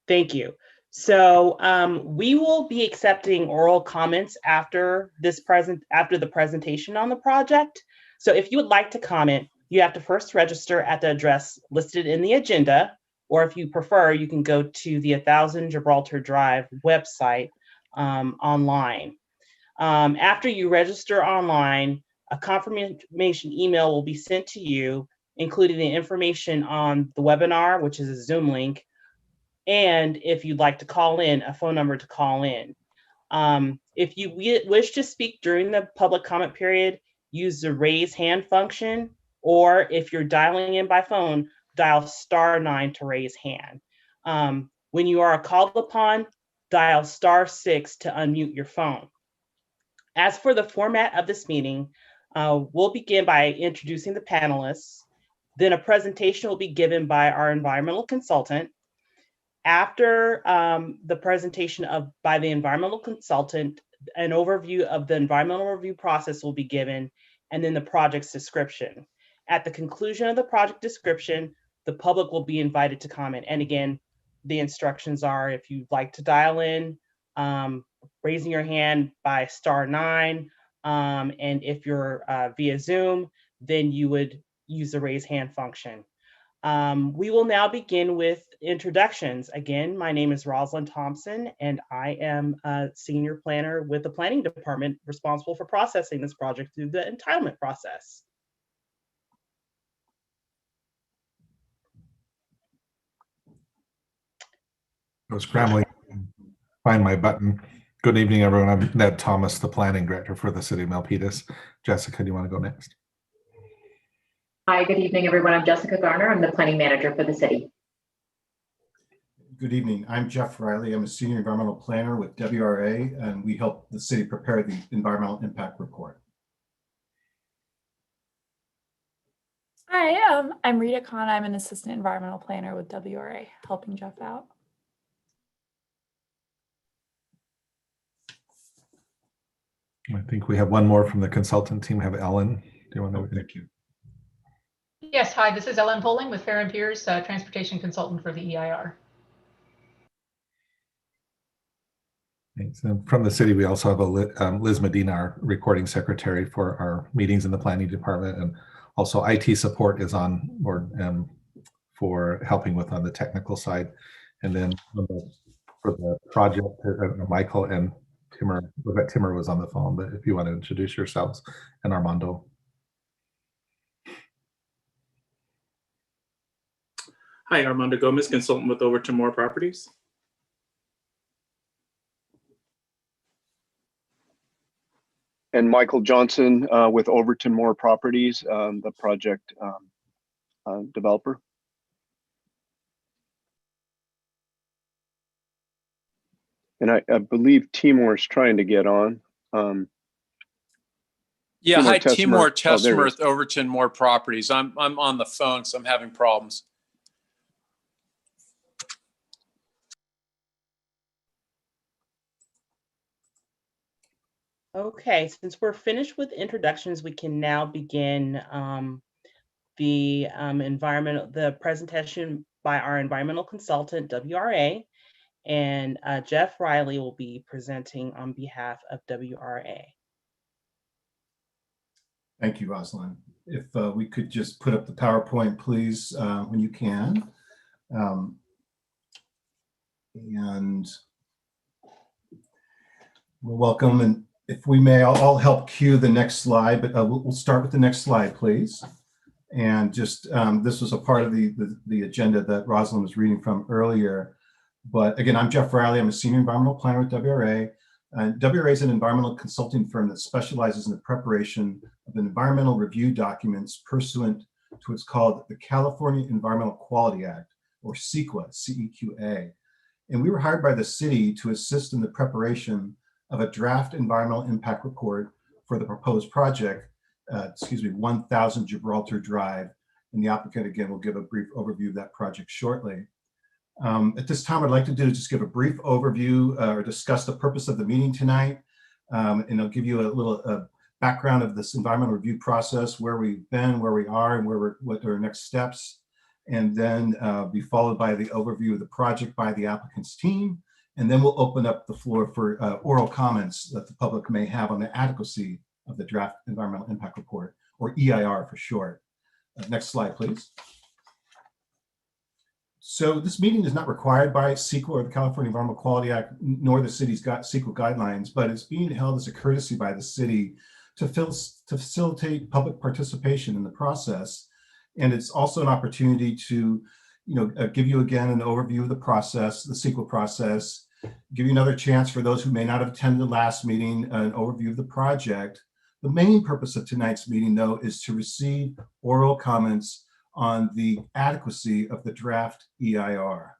Thank you. So we will be accepting oral comments after the presentation on the project. So if you would like to comment, you have to first register at the address listed in the agenda, or if you prefer, you can go to the 1000 Gibraltar Drive website online. After you register online, a confirmation email will be sent to you, including the information on the webinar, which is a Zoom link, and if you'd like to call in, a phone number to call in. If you wish to speak during the public comment period, use the raise hand function, or if you're dialing in by phone, dial *9 to raise hand. When you are called upon, dial *6 to unmute your phone. As for the format of this meeting, we'll begin by introducing the panelists. Then a presentation will be given by our environmental consultant. After the presentation by the environmental consultant, an overview of the environmental review process will be given, and then the project's description. At the conclusion of the project description, the public will be invited to comment. And again, the instructions are, if you'd like to dial in, raising your hand by *9, and if you're via Zoom, then you would use the raise hand function. We will now begin with introductions. Again, my name is Rosalind Thompson, and I am a senior planner with the planning department responsible for processing this project through the entitlement process. I was scrambling to find my button. Good evening, everyone. I'm Ned Thomas, the planning director for the city of Milpitas. Jessica, do you want to go next? Hi, good evening, everyone. I'm Jessica Garner. I'm the planning manager for the city. Good evening. I'm Jeff Riley. I'm a senior environmental planner with WRA, and we help the city prepare the environmental impact report. Hi, I'm Rita Khan. I'm an assistant environmental planner with WRA, helping Jeff out. I think we have one more from the consultant team. We have Ellen. Do you want to? Oh, thank you. Yes, hi, this is Ellen Poling with Fair and Pierce, transportation consultant for the EIR. Thanks. And from the city, we also have Liz Medina, our recording secretary for our meetings in the planning department, and also IT support is on board for helping with on the technical side. And then for the project, Michael and Timur, Timur was on the phone, but if you want to introduce yourselves, and Armando. Hi, Armando Gomez, consultant with Overton Moore Properties. And Michael Johnson with Overton Moore Properties, the project developer. And I believe Timur is trying to get on. Yeah, Timur hi, Tesmer. Timur Oh, Tesmer with Overton Moore Properties. I'm on the phone, so I'm having problems. Okay, since we're finished with introductions, we can now begin the presentation by our environmental consultant, WRA, and Jeff Riley will be presenting on behalf of WRA. Thank you, Rosalind. If we could just put up the PowerPoint, please, when you can. And we'll welcome, and if we may, I'll help cue the next slide, but we'll start with the next slide, please. And just, this was a part of the agenda that Rosalind was reading from earlier. But again, I'm Jeff Riley. I'm a senior environmental planner with WRA. WRA is an environmental consulting firm that specializes in the preparation of environmental review documents pursuant to what's called the California Environmental Quality Act, or CEQA, C-E-Q-A. And we were hired by the city to assist in the preparation of a draft environmental impact report for the proposed project, 1000 Gibraltar Drive. And the applicant, again, will give a brief overview of that project shortly. At this time, I'd like to do is just give a brief overview or discuss the purpose of the meeting tonight. And I'll give you a little background of this environmental review process, where we've been, where we are, and what are our next steps. and then be followed by the overview of the project by the applicant's team. And then we'll open up the floor for oral comments that the public may have on the adequacy of the draft environmental impact report, or EIR for short. Next slide, please. So this meeting is not required by CEQA or the California Environmental Quality Act, nor the city's CEQA guidelines, but it's being held as a courtesy by the city to facilitate public participation in the process. And it's also an opportunity to, give you again an overview of the process, the CEQA process, give you another chance for those who may not have attended the last meeting, an overview of the project. The main purpose of tonight's meeting, though, is to receive oral comments on the adequacy of the draft EIR.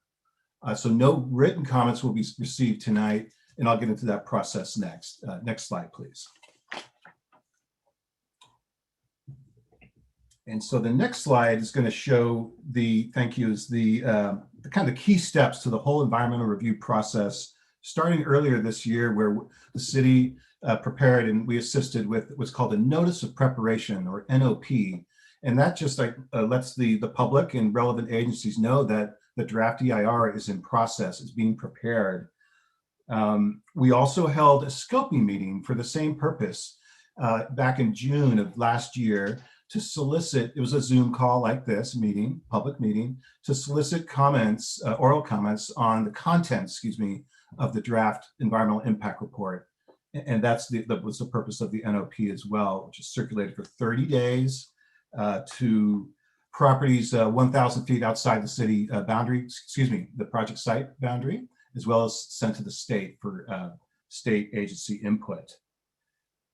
So no written comments will be received tonight, and I'll get into that process next. Next slide, please. And so the next slide is going to show the kind of key steps to the whole environmental review process, starting earlier this year, where the city prepared and we assisted with what's called a notice of preparation, or NOP. And that just lets the public and relevant agencies know that the draft EIR is in process, is being prepared. We also held a scoping meeting for the same purpose back in June of last year to solicit, it was a Zoom call like this meeting, public meeting, to solicit comments, oral comments on the contents, of the draft environmental impact report. And that was the purpose of the NOP as well, which is circulated for 30 days. To properties 1,000 feet outside the city boundary, the project site boundary, as well as sent to the state for state agency input.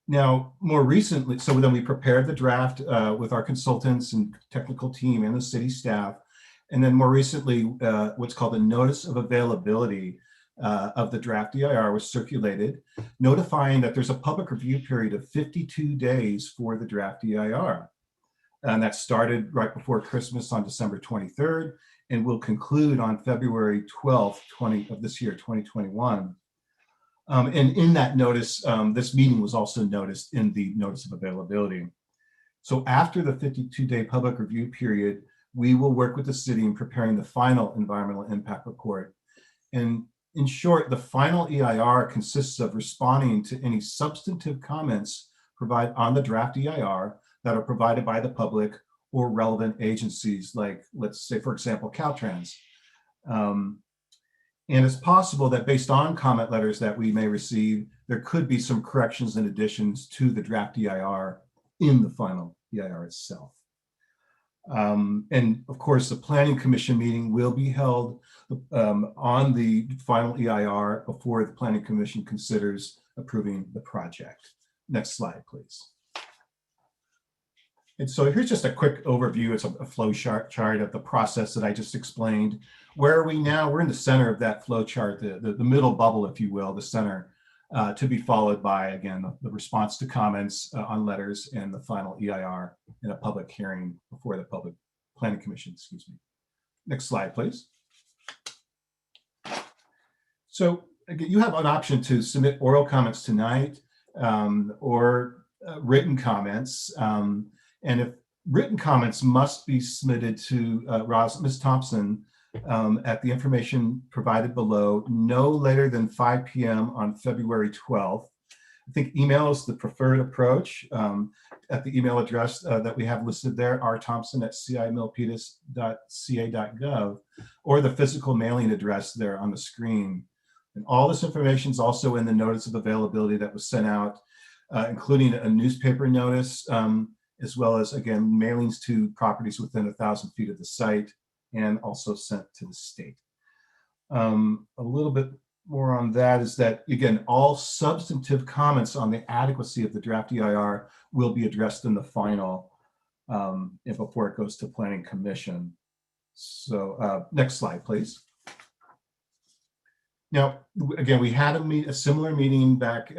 Now, more recently, so then we prepared the draft with our consultants and technical team and the city staff. And then more recently, what's called a notice of availability of the draft EIR was circulated, notifying that there's a public review period of 52 days for the draft EIR. And that started right before Christmas on December 23rd and will conclude on February 12th, of this year, 2021. And in that notice, this meeting was also noticed in the notice of availability. So after the 52-day public review period, we will work with the city in preparing the final environmental impact report. And in short, the final EIR consists of responding to any substantive comments provided on the draft EIR that are provided by the public or relevant agencies, like, let's say, for example, Caltrans. And it's possible that based on comment letters that we may receive, there could be some corrections and additions to the draft EIR in the final EIR itself. And of course, the Planning Commission meeting will be held on the final EIR before the Planning Commission considers approving the project. Next slide, please. And so here's just a quick overview. It's a flow chart of the process that I just explained. Where are we now? We're in the center of that flow chart, the middle bubble, if you will, the center, to be followed by, again, the response to comments on letters and the final EIR in a public hearing before the Public Planning Commission, Next slide, please. So again, you have an option to submit oral comments tonight or written comments. And if written comments must be submitted to Ms. Thompson at the information provided below, no later than 5 p.m. on February 12th. I think email is the preferred approach at the email address that we have listed there, rthompson@cimilpitas.ca.gov, or the physical mailing address there on the screen. And all this information is also in the notice of availability that was sent out, including a newspaper notice, as well as, again, mailings to properties within 1,000 feet of the site, and also sent to the state. A little bit more on that is that, again, all substantive comments on the adequacy of the draft EIR will be addressed in the final before it goes to Planning Commission. So next slide, please. Now, again, we had a similar meeting back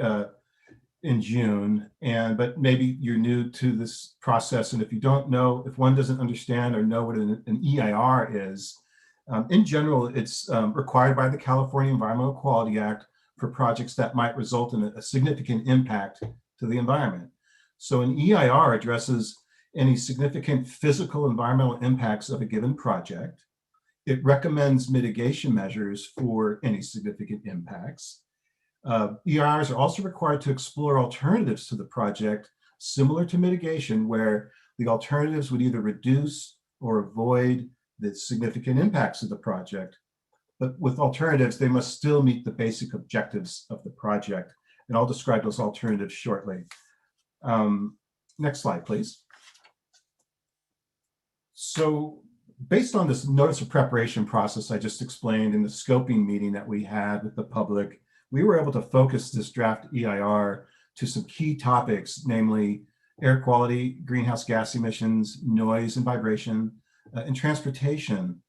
in June, but maybe you're new to this process, and if you don't know, if one doesn't understand or know what an EIR is, in general, it's required by the California Environmental Quality Act for projects that might result in a significant impact to the environment. So an EIR addresses any significant physical environmental impacts of a given project. It recommends mitigation measures for any significant impacts. EIRs are also required to explore alternatives to the project, similar to mitigation, where the alternatives would either reduce or avoid the significant impacts of the project. But with alternatives, they must still meet the basic objectives of the project. And I'll describe those alternatives shortly. Next slide, please. So based on this notice of preparation process I just explained in the scoping meeting that we had with the public, we were able to focus this draft EIR to some key topics, namely air quality, greenhouse gas emissions, noise and vibration, and transportation.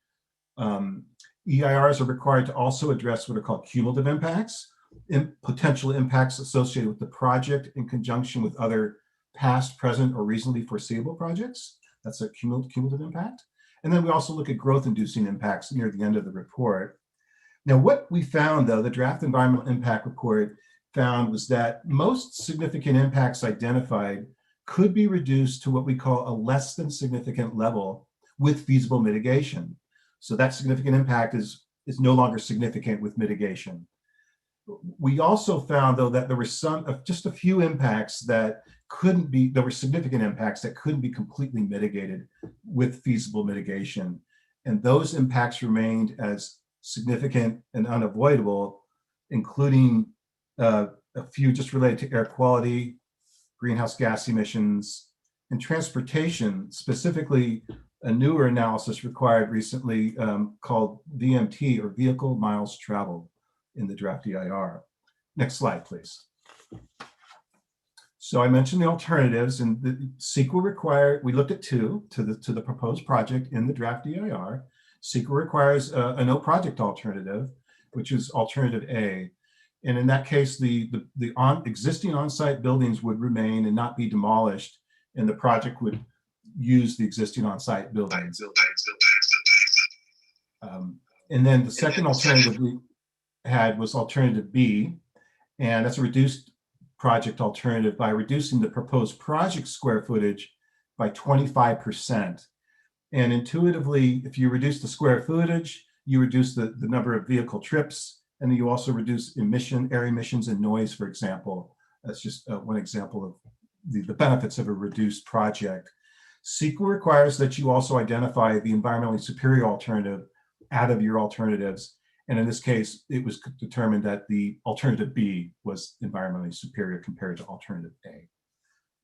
EIRs are required to also address what are called cumulative impacts, potential impacts associated with the project in conjunction with other past, present, or reasonably foreseeable projects. That's a cumulative impact. And then we also look at growth-inducing impacts near the end of the report. Now, what we found, though, the draft environmental impact report found was that most significant impacts identified could be reduced to what we call a less than significant level with feasible mitigation. So that significant impact is no longer significant with mitigation. We also found, though, that there were just a few impacts that couldn't be, there were significant impacts that couldn't be completely mitigated with feasible mitigation. And those impacts remained as significant and unavoidable, including a few just related to air quality, greenhouse gas emissions, and transportation. Specifically, a newer analysis required recently called VMT, or vehicle miles traveled, in the draft EIR. Next slide, please. So I mentioned the alternatives, and the CEQA required, we looked at two to the proposed project in the draft EIR. CEQA requires a no project alternative, which is alternative A. And in that case, the existing on-site buildings would remain and not be demolished, and the project would use the existing on-site buildings. And then the second alternative we had was alternative B, and that's a reduced project alternative by reducing the proposed project square footage by 25%. And intuitively, if you reduce the square footage, you reduce the number of vehicle trips, and then you also reduce air emissions and noise, for example. That's just one example of the benefits of a reduced project. CEQA requires that you also identify the environmentally superior alternative out of your alternatives. And in this case, it was determined that the alternative B was environmentally superior compared to alternative A.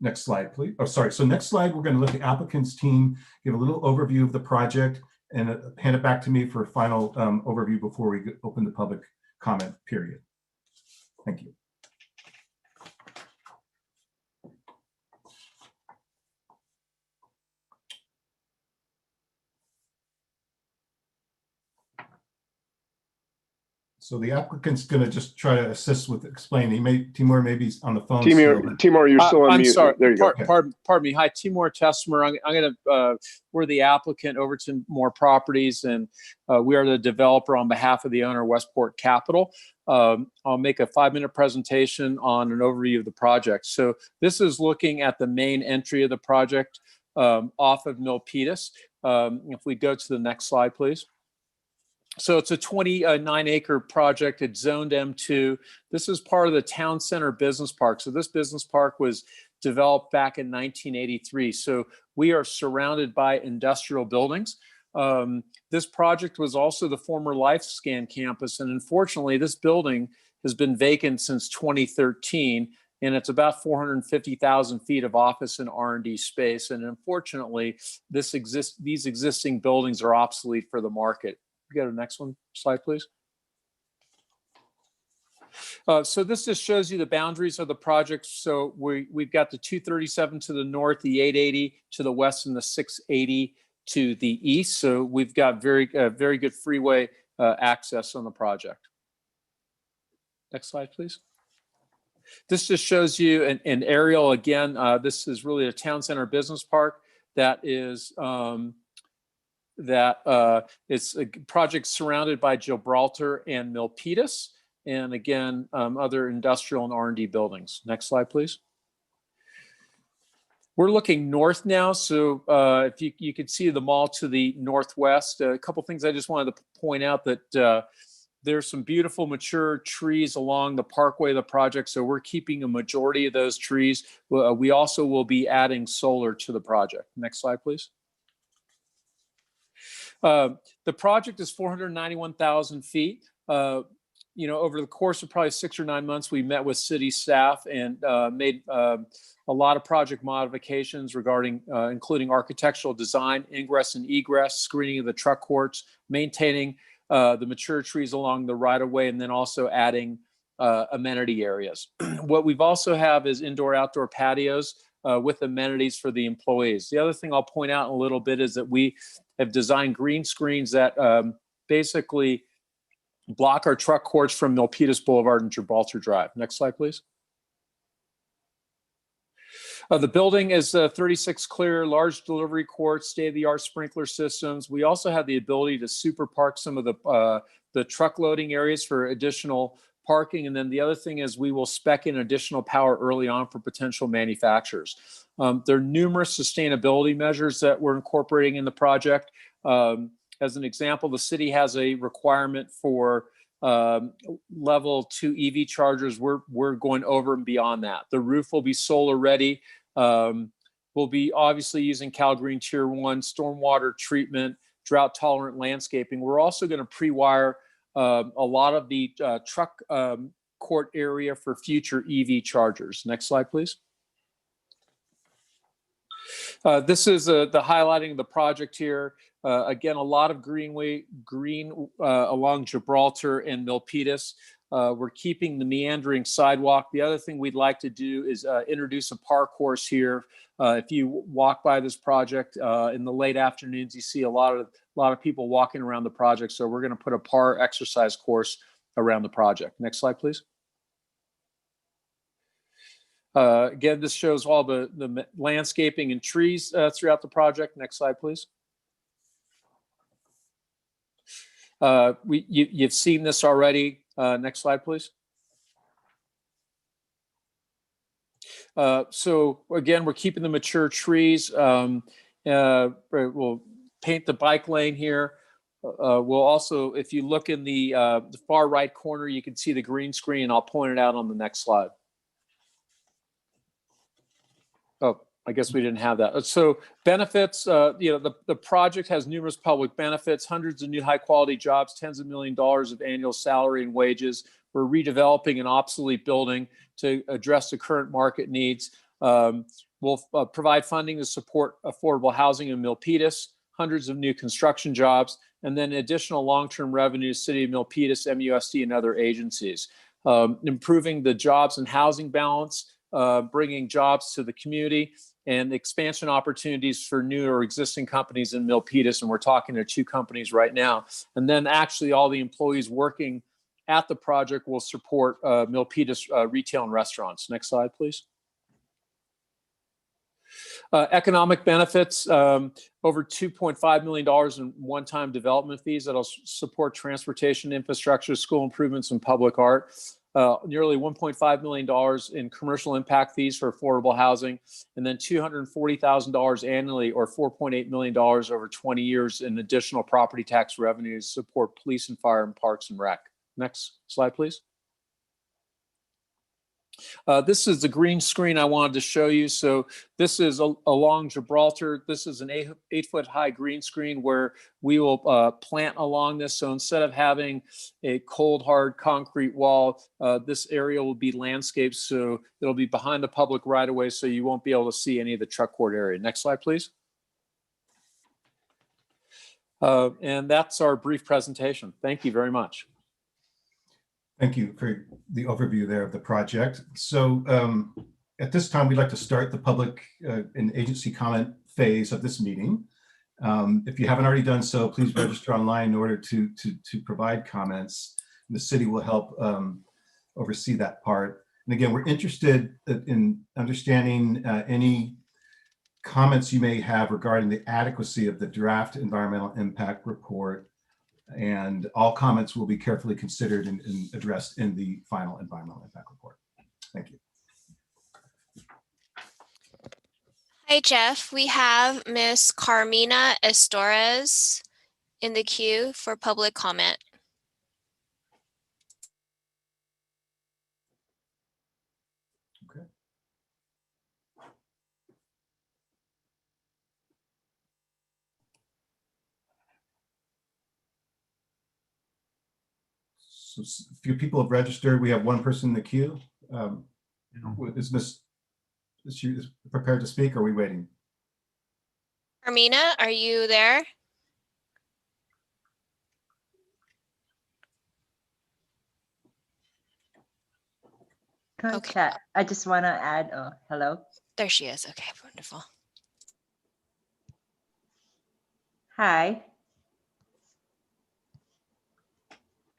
Next slide, please. Oh, sorry. So next slide, we're going to let the applicant's team give a little overview of the project and hand it back to me for a final overview before we open the public comment period. Thank you. So the applicant's going to just try to assist with explaining. Timur may be on the phone. Timur, you're still on I'm mute. sorry. There you go. Pardon me. Hi, Timur Testmer. I'm going to. We're the applicant, Overton Moore Properties, and we are the developer on behalf of the owner, Westport Capital. I'll make a 5-minute presentation on an overview of the project. So this is looking at the main entry of the project off of Milpitas. If we go to the next slide, please. So it's a 29-acre project. It's zoned M2. This is part of the Town Center Business Park. So this business park was developed back in 1983. So we are surrounded by industrial buildings. This project was also the former LifeScan campus. And unfortunately, this building has been vacant since 2013. And it's about 450,000 feet of office and R&D space. And unfortunately, these existing buildings are obsolete for the market. Go to the next slide, please. So this just shows you the boundaries of the project. So we've got the 237 to the north, the 880 to the west, and the 680 to the east. So we've got very good freeway access on the project. Next slide, please. This just shows you an aerial. Again, this is really a town center business park that is it's a project surrounded by Gibraltar and Milpitas, and again, other industrial and R&D buildings. Next slide, please. We're looking north now. So if you can see the mall to the northwest, a couple things I just wanted to point out that there's some beautiful mature trees along the parkway of the project. So we're keeping a majority of those trees. We also will be adding solar to the project. Next slide, please. The project is 491,000 feet. Over the course of probably 6 or 9 months, we met with city staff and made a lot of project modifications regarding including architectural design, ingress and egress, screening of the truck courts, maintaining the mature trees along the right of way, and then also adding amenity areas. What we've also have is indoor-outdoor patios with amenities for the employees. The other thing I'll point out in a little bit is that we have designed green screens that basically block our truck courts from Milpitas Boulevard and Gibraltar Drive. Next slide, please. The building is 36 clear, large delivery courts, state-of-the-art sprinkler systems. We also have the ability to super park some of the truck loading areas for additional parking. And then the other thing is we will spec in additional power early on for potential manufacturers. There are numerous sustainability measures that we're incorporating in the project. As an example, the city has a requirement for level 2 EV chargers. We're going over and beyond that. The roof will be solar ready. We'll be obviously using Cal Green Tier 1, stormwater treatment, drought tolerant landscaping. We're also going to pre-wire a lot of the truck court area for future EV chargers. Next slide, please. This is the highlighting of the project here. Again, a lot of green along Gibraltar and Milpitas. We're keeping the meandering sidewalk. The other thing we'd like to do is introduce a park course here. If you walk by this project in the late afternoons, you see a lot of people walking around the project. So we're going to put a par exercise course around the project. Next slide, please. Again, this shows all the landscaping and trees throughout the project. Next slide, please. You've seen this already. Next slide, please. So again, we're keeping the mature trees. We'll paint the bike lane here. We'll also, if you look in the far right corner, you can see the green screen. I'll point it out on the next slide. Oh, I guess we didn't have that. So benefits, the project has numerous public benefits, hundreds of new high quality jobs, tens of $millions of annual salary and wages. We're redeveloping an obsolete building to address the current market needs. We'll provide funding to support affordable housing in Milpitas, hundreds of new construction jobs, and then additional long-term revenue to City of Milpitas, MUSD, and other agencies. Improving the jobs and housing balance, bringing jobs to the community, and expansion opportunities for new or existing companies in Milpitas. And we're talking to 2 companies right now. And then actually all the employees working at the project will support Milpitas retail and restaurants. Next slide, please. Economic benefits, over $2.5 million in one-time development fees that'll support transportation infrastructure, school improvements, and public art. Nearly $1.5 million in commercial impact fees for affordable housing, and then $240,000 annually, or $4.8 million over 20 years in additional property tax revenues to support police and fire and parks and rec. Next slide, please. This is the green screen I wanted to show you. So this is along Gibraltar. This is an 8-foot high green screen where we will plant along this. So instead of having a cold, hard concrete wall, this area will be landscaped. So it'll be behind the public right of way, so you won't be able to see any of the truck court area. Next slide, please. And that's our brief presentation. Thank you very much. Thank you for the overview there of the project. So at this time, we'd like to start the public and agency comment phase of this meeting. If you haven't already done so, please register online in order to provide comments. The city will help oversee that part. And again, we're interested in understanding any comments you may have regarding the adequacy of the draft environmental impact report. And all comments will be carefully considered and addressed in the final environmental impact report. Thank you. Hi, Jeff. We have Miss Carmina Estores in the queue for public comment. Okay. So a few people have registered. We have one person in the queue. Is she prepared to speak, or are we waiting? Carmina, are you there? Okay. Chat. I just want to add, hello. There she is. Okay, wonderful. Hi.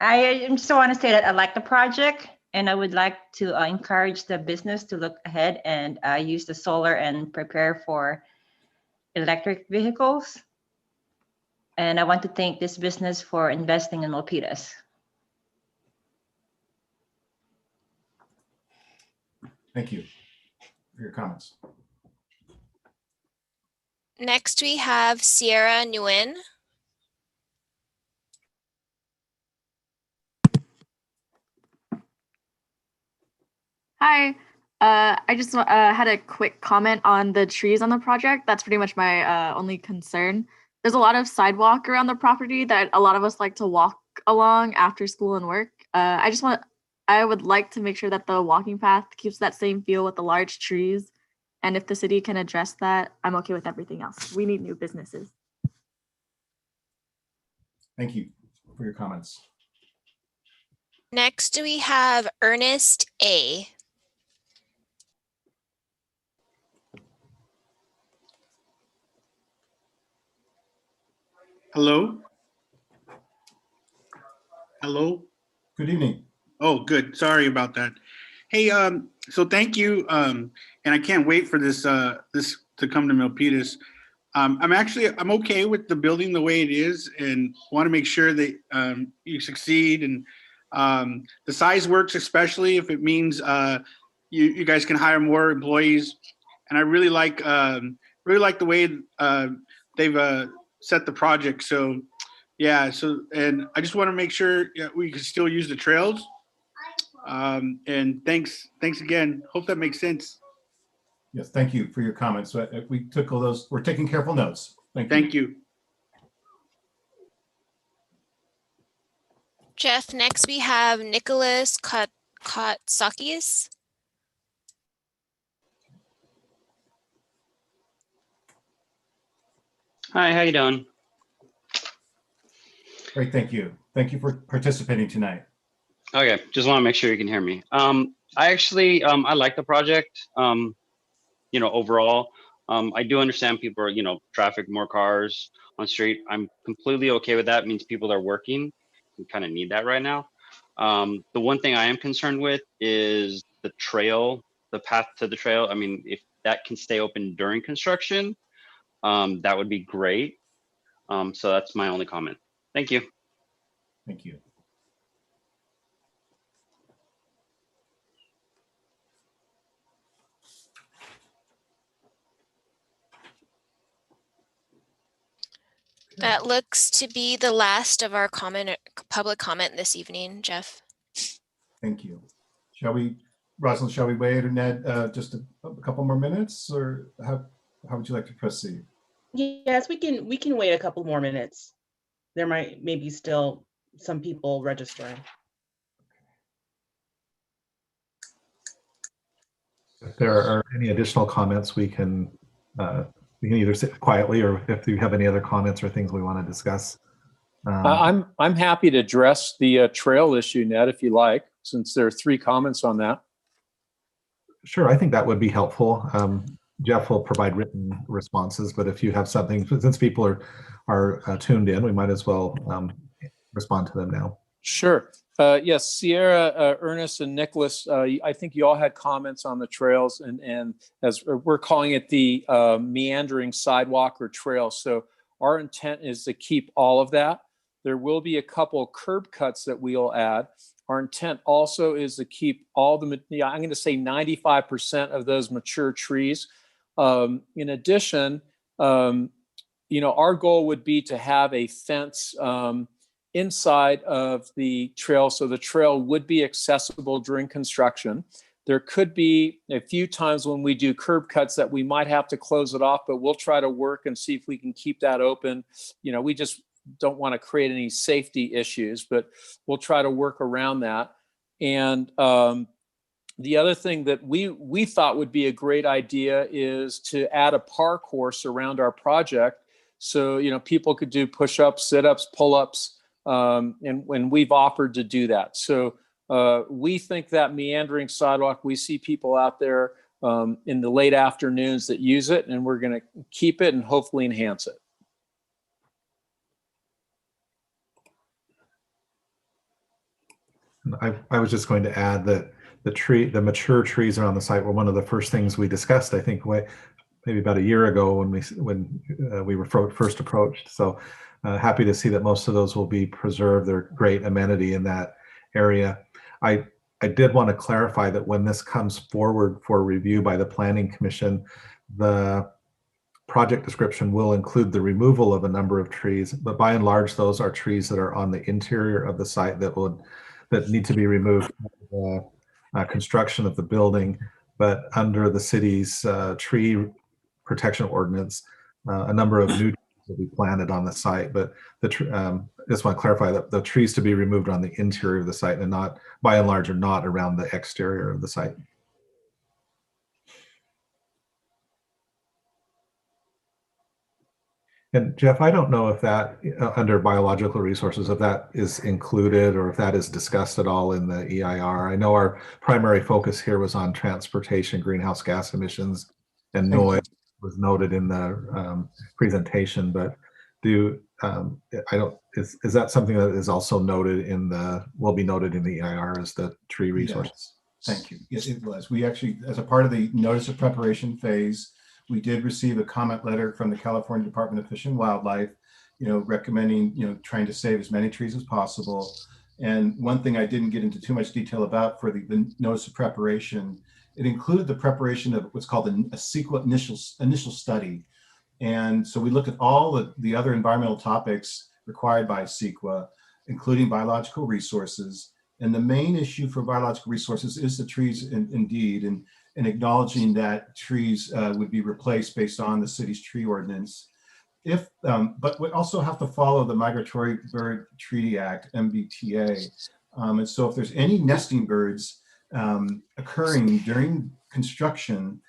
I just want to say that I like the project, and I would like to encourage the business to look ahead and use the solar and prepare for electric vehicles. And I want to thank this business for investing in Milpitas. Thank you for your comments. Next, we have Sierra Nguyen. Hi, I just had a quick comment on the trees on the project. That's pretty much my only concern. There's a lot of sidewalk around the property that a lot of us like to walk along after school and work. I would like to make sure that the walking path keeps that same feel with the large trees. And if the city can address that, I'm okay with everything else. We need new businesses. Thank you for your comments. Next, we have Ernest A. Hello? Hello? Good evening. Oh, good. Sorry about that. Hey, so thank you. And I can't wait for this this to come to Milpitas. I'm okay with the building the way it is and want to make sure that you succeed, and the size works, especially if it means you guys can hire more employees. And I really like the way they've set the project. So yeah, and I just want to make sure we can still use the trails. And thanks again. Hope that makes sense. Yes, thank you for your comments. So we took all those. We're taking careful notes. Thank you. Thank you. Jeff, next we have Nicholas Kotsakis. Hi, how you doing? Great, thank you. Thank you for participating tonight. Okay, just want to make sure you can hear me. I actually, I like the project, overall. I do understand people are, traffic, more cars on street. I'm completely okay with that. It means people are working. We kind of need that right now. The one thing I am concerned with is the trail, the path to the trail. I mean, if that can stay open during construction, that would be great. So that's my only comment. Thank you. Thank you. That looks to be the last of our public comment this evening, Jeff. Thank you. Rosalind, shall we wait, or Ned, just a couple more minutes, or how would you like to proceed? Yes, we can wait a couple more minutes. There maybe still some people registering. If there are any additional comments, we can either sit quietly, or if you have any other comments or things we want to discuss. I'm happy to address the trail issue, Ned, if you like, since there are 3 comments on that. Sure, I think that would be helpful. Jeff will provide written responses, but if you have something, since people are tuned in, we might as well respond to them now. Sure. Yes, Sierra, Ernest, and Nicholas, I think you all had comments on the trails, and as we're calling it, the meandering sidewalk or trail. So our intent is to keep all of that. There will be a couple curb cuts that we'll add. Our intent also is to keep all the, I'm going to say 95% of those mature trees. In addition, our goal would be to have a fence inside of the trail, so the trail would be accessible during construction. There could be a few times when we do curb cuts that we might have to close it off, but we'll try to work and see if we can keep that open. We just don't want to create any safety issues, but we'll try to work around that. And the other thing that we thought would be a great idea is to add a park course around our project. So, people could do push-ups, sit-ups, pull-ups, and when we've offered to do that. So we think that meandering sidewalk, we see people out there in the late afternoons that use it, and we're going to keep it and hopefully enhance it. I was just going to add that the mature trees around the site were one of the first things we discussed, I think, maybe about a year ago when we were first approached. So happy to see that most of those will be preserved. They're a great amenity in that area. I did want to clarify that when this comes forward for review by the Planning Commission, the project description will include the removal of a number of trees, but by and large, those are trees that are on the interior of the site that need to be removed for the construction of the building. But under the city's tree protection ordinance, a number of new trees will be planted on the site. But I just want to clarify that the trees to be removed on the interior of the site and not, by and large, are not around the exterior of the site. And Jeff, I don't know if that, under biological resources, if that is included or if that is discussed at all in the EIR. I know our primary focus here was on transportation, greenhouse gas emissions, and noise was noted in the presentation. But is that something that is also noted will be noted in the EIR as the tree resources? Yes. Thank you. Yes, it was. We actually, as a part of the notice of preparation phase, we did receive a comment letter from the California Department of Fish and Wildlife, recommending, trying to save as many trees as possible. And one thing I didn't get into too much detail about for the notice of preparation, it included the preparation of what's called a CEQA initial study. And so we looked at all the other environmental topics required by CEQA, including biological resources. And the main issue for biological resources is the trees indeed, and acknowledging that trees would be replaced based on the city's tree ordinance. But we also have to follow the Migratory Bird Treaty Act, MBTA. And so if there's any nesting birds occurring during construction,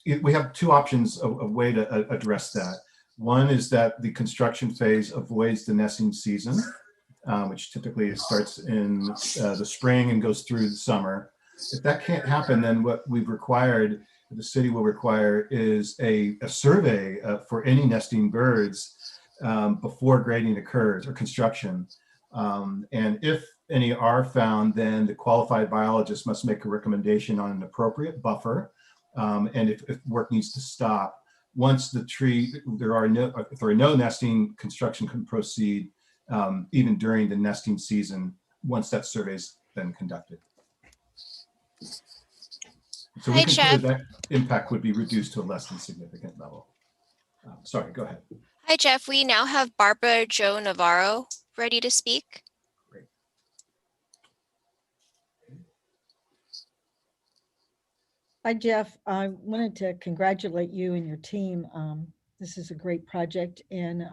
we have two options of way to address that. One is that the construction phase avoids the nesting season, which typically starts in the spring and goes through the summer. If that can't happen, then what we've required, the city will require, is a survey for any nesting birds before grading occurs or construction. And if any are found, then the qualified biologist must make a recommendation on an appropriate buffer. And if work needs to stop, once if there are no nesting, construction can proceed even during the nesting season once that survey's been conducted. So we consider that impact would be reduced to a less than significant level. Sorry, go ahead. Hi, Jeff. We now have Barbara Jo Navarro ready to speak. Great. Hi, Jeff. I wanted to congratulate you and your team. This is a great project. And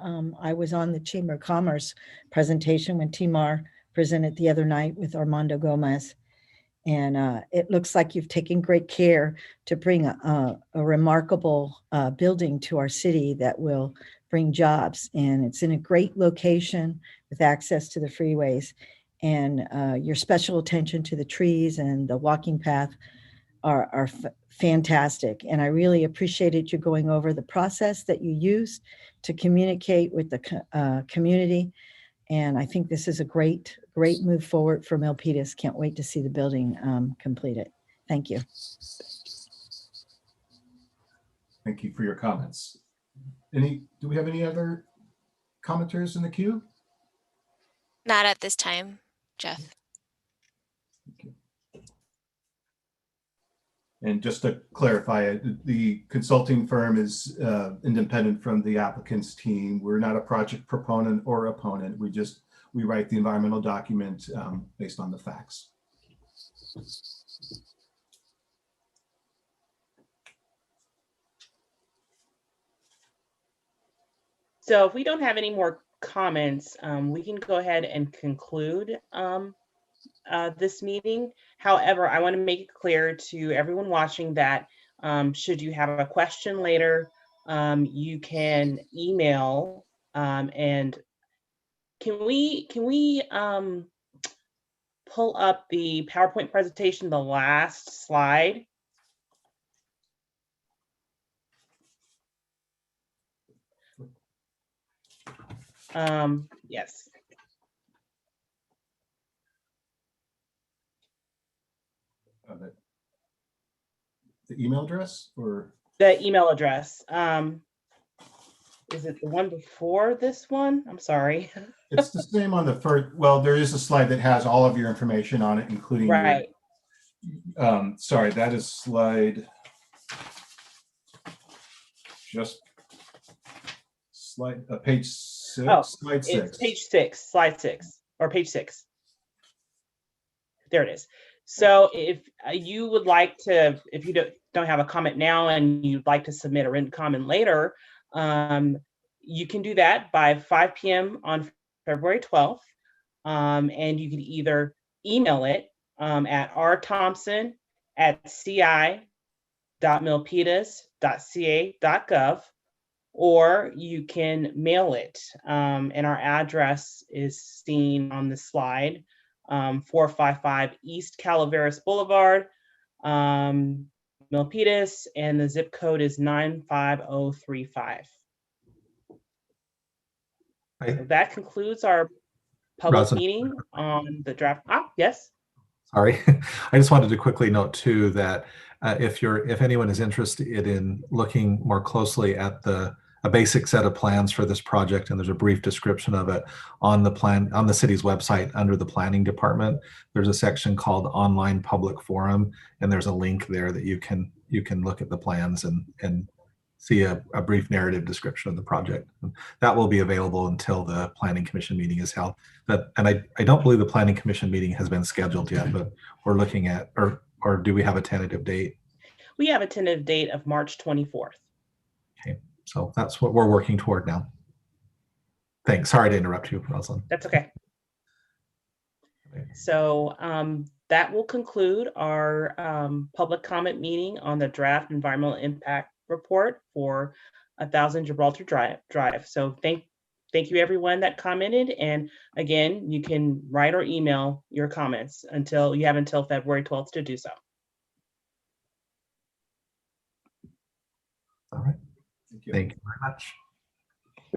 I was on the Chamber of Commerce presentation when Timar presented the other night with Armando Gomez. And it looks like you've taken great care to bring a remarkable building to our city that will bring jobs. And it's in a great location with access to the freeways. And your special attention to the trees and the walking path are fantastic. And I really appreciated you going over the process that you used to communicate with the community. And I think this is a great move forward for Milpitas. Can't wait to see the building completed. Thank you. Thank you for your comments. Do we have any other commenters in the queue? Not at this time, Jeff. And just to clarify, the consulting firm is independent from the applicant's team. We're not a project proponent or opponent. We write the environmental document based on the facts. So if we don't have any more comments, we can go ahead and conclude this meeting. However, I want to make it clear to everyone watching that should you have a question later, you can email and can we pull up the PowerPoint presentation, the last slide? Yes. The email address or? The email address. Is it the one before this one? I'm sorry. It's the same on the first. Well, there is a slide that has all of your information on it, including right. Sorry, that is slide. Page 6. Oh, slide 6. It's page 6, slide 6, or page 6. There it is. So if you would like to, if you don't have a comment now and you'd like to submit a written comment later, you can do that by 5 p.m. on February 12th. And you can either email it at rthompson@ci.milpitas.ca.gov, or you can mail it. And our address is seen on the slide, 455 East Calaveras Boulevard, Milpitas, and the zip code is 95035. So that concludes our public Rosalind. meeting on the draft. Yes. Sorry, I just wanted to quickly note too that if anyone is interested in looking more closely at a basic set of plans for this project, and there's a brief description of it on the city's website under the planning department. There's a section called Online Public Forum, and there's a link there that you can look at the plans and see a brief narrative description of the project. And that will be available until the Planning Commission meeting is held. And I don't believe the Planning Commission meeting has been scheduled yet, but we're looking at, or do we have a tentative date? We have a tentative date of March 24th. Okay, so that's what we're working toward now. Thanks. Sorry to interrupt you, Rosalind. That's okay. So that will conclude our public comment meeting on the draft environmental impact report for 1000 Gibraltar Drive. So thank you everyone that commented, and again, you can write or email your comments until February 12th to do so. All right. Thank you very much.